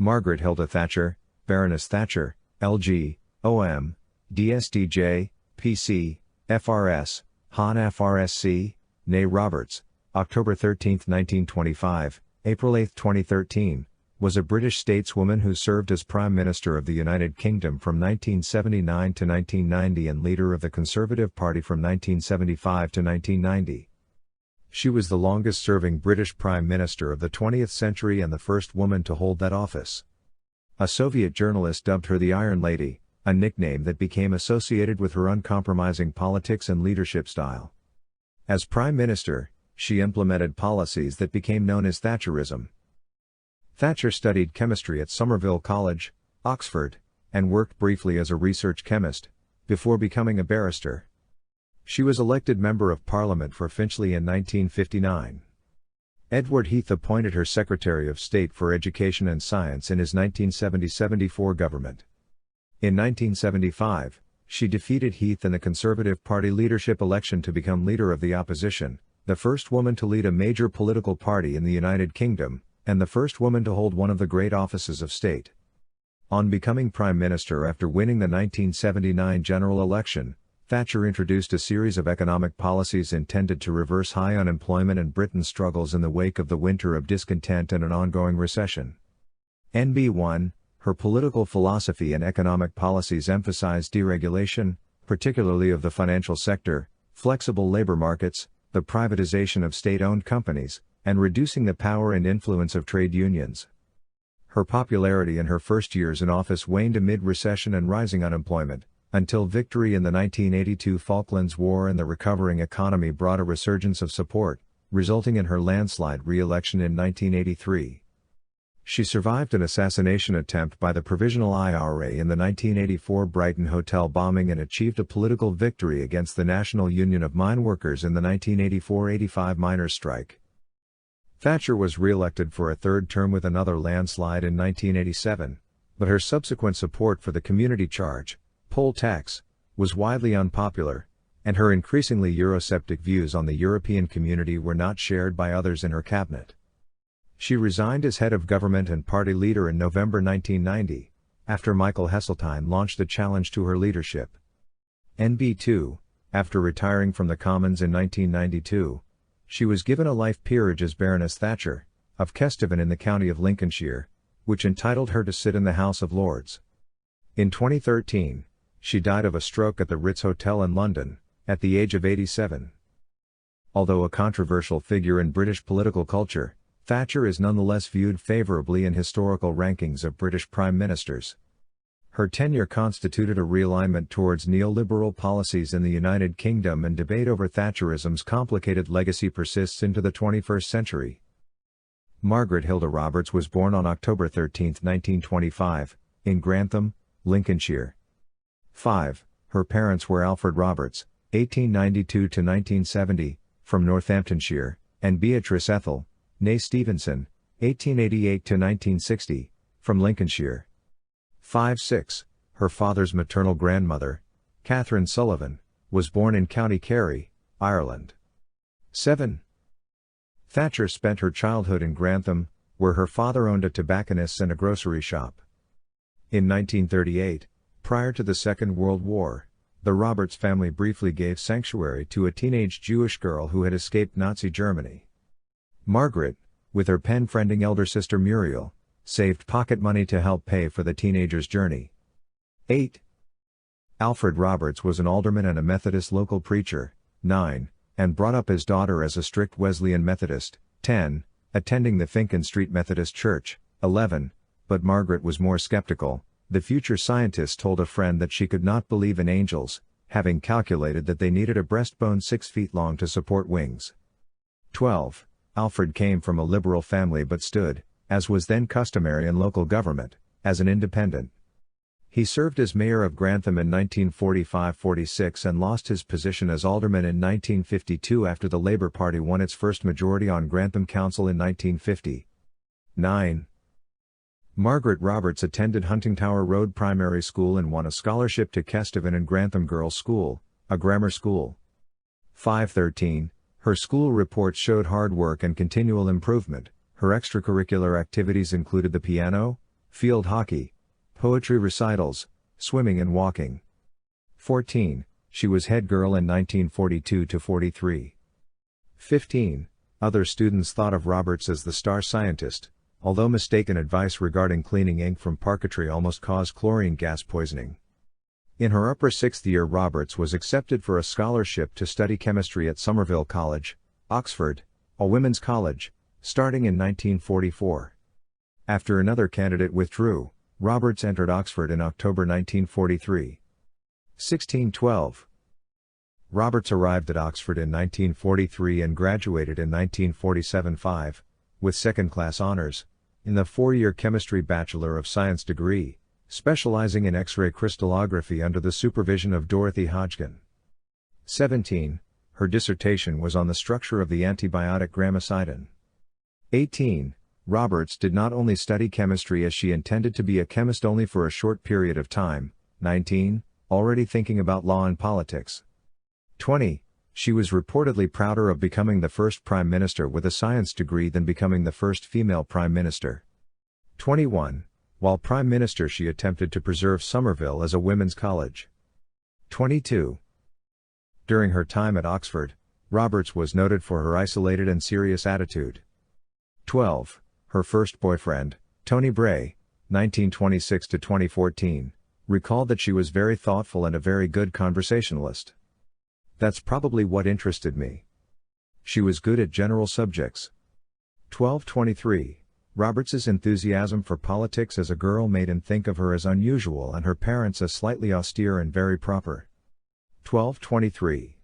Margaret Hilda Thatcher, Baroness Thatcher, LG, OM, DStJ, PC, FRS, HonFRSC, née Roberts, October 13, 1925, April 8, 2013, was a British stateswoman who served as Prime Minister of the United Kingdom from 1979 to 1990 and leader of the Conservative Party from 1975 to 1990. She was the longest-serving British Prime Minister of the 20th century and the first woman to hold that office. A Soviet journalist dubbed her the Iron Lady, a nickname that became associated with her uncompromising politics and leadership style. As Prime Minister, she implemented policies that became known as Thatcherism. Thatcher studied chemistry at Somerville College, Oxford, and worked briefly as a research chemist, before becoming a barrister. She was elected Member of Parliament for Finchley in 1959. Edward Heath appointed her Secretary of State for Education and Science in his 1970-74 government. In 1975, she defeated Heath in the Conservative Party leadership election to become Leader of the Opposition, the first woman to lead a major political party in the United Kingdom, and the first woman to hold one of the great offices of state. On becoming Prime Minister after winning the 1979 general election, Thatcher introduced a series of economic policies intended to reverse high unemployment and Britain's struggles in the wake of the Winter of Discontent and an ongoing recession. NB1, her political philosophy and economic policies emphasized deregulation, particularly of the financial sector, flexible labor markets, the privatization of state-owned companies, and reducing the power and influence of trade unions. Her popularity in her first years in office waned amid recession and rising unemployment, until victory in the 1982 Falklands War and the recovering economy brought a resurgence of support, resulting in her landslide re-election in 1983. She survived an assassination attempt by the Provisional IRA in the 1984 Brighton hotel bombing and achieved a political victory against the National Union of Mine Workers in the 1984-85 miners' strike. Thatcher was re-elected for a third term with another landslide in 1987, but her subsequent support for the community charge, poll tax, was widely unpopular, and her increasingly Eurosceptic views on the European community were not shared by others in her cabinet. She resigned as head of government and party leader in November 1990, after Michael Heseltine launched a challenge to her leadership. NB2, after retiring from the Commons in 1992, she was given a life peerage as Baroness Thatcher, of Kesteven in the county of Lincolnshire, which entitled her to sit in the House of Lords. In 2013, she died of a stroke at the Ritz Hotel in London, at the age of 87. Although a controversial figure in British political culture, Thatcher is nonetheless viewed favorably in historical rankings of British prime ministers. Her tenure constituted a realignment towards neoliberal policies in the United Kingdom, and debate over Thatcherism's complicated legacy persists into the 21st century. Margaret Hilda Roberts was born on October 13, 1925, in Grantham, Lincolnshire. 5. Her parents were Alfred Roberts, 1892-1970, from Northamptonshire, and Beatrice Ethel, née Stevenson, 1888-1960, from Lincolnshire. 5-6. Her father's maternal grandmother, Catherine Sullivan, was born in County Kerry, Ireland. 7. Thatcher spent her childhood in Grantham, where her father owned a tobacconist's and a grocery shop. In 1938, prior to the Second World War, the Roberts family briefly gave sanctuary to a teenage Jewish girl who had escaped Nazi Germany. Margaret, with her pen-friending elder sister Muriel, saved pocket money to help pay for the teenager's journey. 8. Alfred Roberts was an alderman and a Methodist local preacher. 9. And brought up his daughter as a strict Wesleyan Methodist. 10. Attending the Finken Street Methodist Church. 11. But Margaret was more skeptical. The future scientist told a friend that she could not believe in angels, having calculated that they needed a breastbone 6 feet long to support wings. 12. Alfred came from a liberal family but stood, as was then customary in local government, as an independent. He served as mayor of Grantham in 1945-46 and lost his position as alderman in 1952 after the Labour Party won its first majority on Grantham Council in 1950. 9. Margaret Roberts attended Huntingtower Road Primary School and won a scholarship to Kesteven and Grantham Girls' School, a grammar school. 5-13. Her school reports showed hard work and continual improvement. Her extracurricular activities included the piano, field hockey, poetry recitals, swimming and walking. 14. She was head girl in 1942-43. 15. Other students thought of Roberts as the star scientist, although mistaken advice regarding cleaning ink from parquetry almost caused chlorine gas poisoning. In her upper sixth year, Roberts was accepted for a scholarship to study chemistry at Somerville College, Oxford, a women's college, starting in 1944. After another candidate withdrew, Roberts entered Oxford in October 1943. 1612. Roberts arrived at Oxford in 1943 and graduated in 1947-5, with second-class honors, in the four-year Chemistry Bachelor of Science degree, specializing in X-ray crystallography under the supervision of Dorothy Hodgkin. 17. Her dissertation was on the structure of the antibiotic gramicidin. 18. Roberts did not only study chemistry as she intended to be a chemist only for a short period of time. 19. Already thinking about law and politics. 20. She was reportedly prouder of becoming the first prime minister with a science degree than becoming the first female prime minister. 21. While prime minister, she attempted to preserve Somerville as a women's college. 22. During her time at Oxford, Roberts was noted for her isolated and serious attitude. 12. Her first boyfriend, Tony Bray, 1926-2014, recalled that she was very thoughtful and a very good conversationalist. That's probably what interested me. She was good at general subjects. 1223. Roberts's enthusiasm for politics as a girl made him think of her as unusual and her parents as slightly austere and very proper. 1223.